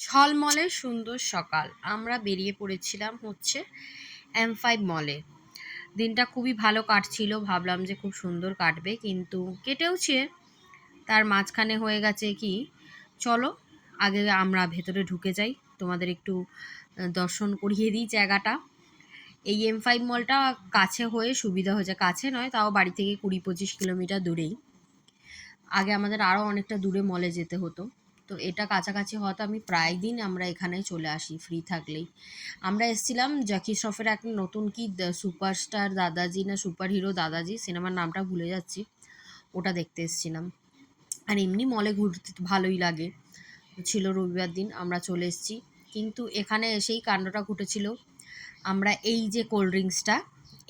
ঝলমলে সুন্দর সকাল। আমরা বেরিয়ে পড়েছিলাম হচ্ছে M5 মলে। দিনটা খুবই ভালো কাটছিল, ভাবলাম যে খুব সুন্দর কাটবে, কিন্তু কেটেওছে। তার মাঝখানে হয়ে গেছে কি, চলো আগে আমরা ভেতরে ঢুকে যাই, তোমাদের একটু দর্শন করিয়ে দিই জায়গাটা। এই M5 মলটা কাছে হয়ে সুবিধা হয়েছে, কাছে নয় তাও বাড়ি থেকে 20-25 কিলোমিটার দূরেই। আগে আমাদের আরও অনেকটা দূরে মলে যেতে হতো, তো এটা কাছাকাছি হওয়াতে আমি প্রায় দিন আমরা এখানে চলে আসি ফ্রি থাকলেই। আমরা এসেছিলাম জ্যাকি শ্রফের একটা নতুন কি সুপারস্টার দাদাজি না সুপার হিরো দাদাজি, সিনেমার নামটা ভুলে যাচ্ছি, ওটা দেখতে এসেছিলাম। আর এমনি মলে ঘুরতে তো ভালোই লাগে, ছিল রবিবার দিন আমরা চলে এসেছি। কিন্তু এখানে এসেই কাণ্ডটা ঘটেছিল, আমরা এই যে কোল্ড ড্রিঙ্কসটা,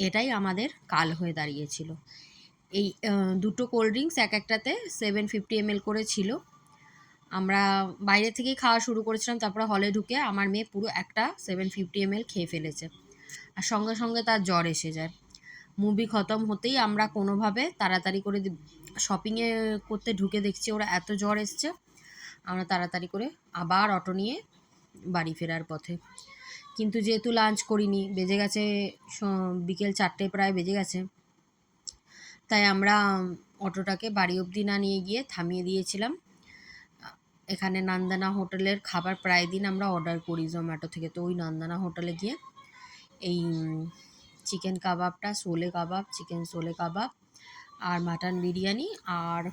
এটাই আমাদের কাল হয়ে দাঁড়িয়েছিল। এই দুটো কোল্ড ড্রিঙ্কস এক একটাতে 750 ml করে ছিল। আমরা বাইরে থেকেই খাওয়া শুরু করেছিলাম, তারপরে হলে ঢুকে আমার মেয়ে পুরো একটা 750 ml খেয়ে ফেলেছে, আর সঙ্গে সঙ্গে তার জ্বর এসে যায়। মুভি খতম হতেই আমরা কোনোভাবে তাড়াতাড়ি করে শপিংয়ে করতে ঢুকে দেখছি ওরা এত জ্বর এসছে। আমরা তাড়াতাড়ি করে আবার অটো নিয়ে বাড়ি ফেরার পথে, কিন্তু যেহেতু লাঞ্চ করিনি, বেজে গেছে বিকেল 4টে প্রায় বেজে গেছে, তাই আমরা অটোটাকে বাড়ি অবধি না নিয়ে গিয়ে থামিয়ে দিয়েছিলাম। এখানে নন্দনা হোটেলের খাবার প্রায় দিন আমরা অর্ডার করি জোম্যাটো থেকে, তো ওই নন্দনা হোটেলে গিয়ে এই চিকেন কাবাবটা, শোলে কাবাব, চিকেন শোলে কাবাব আর মাটন বিরিয়ানি আর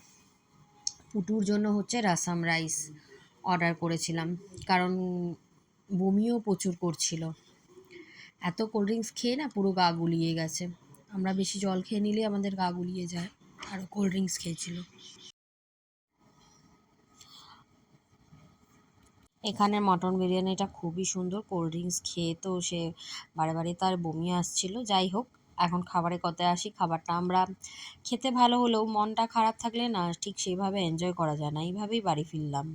পুটুর জন্য হচ্ছে রাসাম রাইস অর্ডার করেছিলাম, কারণ বমিও প্রচুর করছিল। এত কোল্ড ড্রিঙ্কস খেয়ে না পুরো গা গুলিয়ে গেছে। আমরা বেশি জল খেয়ে নিলে আমাদের গা গুলিয়ে যায়, আরও কোল্ড ড্রিঙ্কস খেয়েছিল। এখানে মটন বিরিয়ানিটা খুবই সুন্দর, কোল্ড ড্রিঙ্কস খেয়ে তো সে বারে বারে তার বমি আসছিল। যাই হোক, এখন খাবারের কথায় আসি। খাবারটা আমরা খেতে ভালো হলেও মনটা খারাপ থাকলে না ঠিক সেইভাবে এনজয় করা যায় না, এইভাবেই বাড়ি ফিরলাম।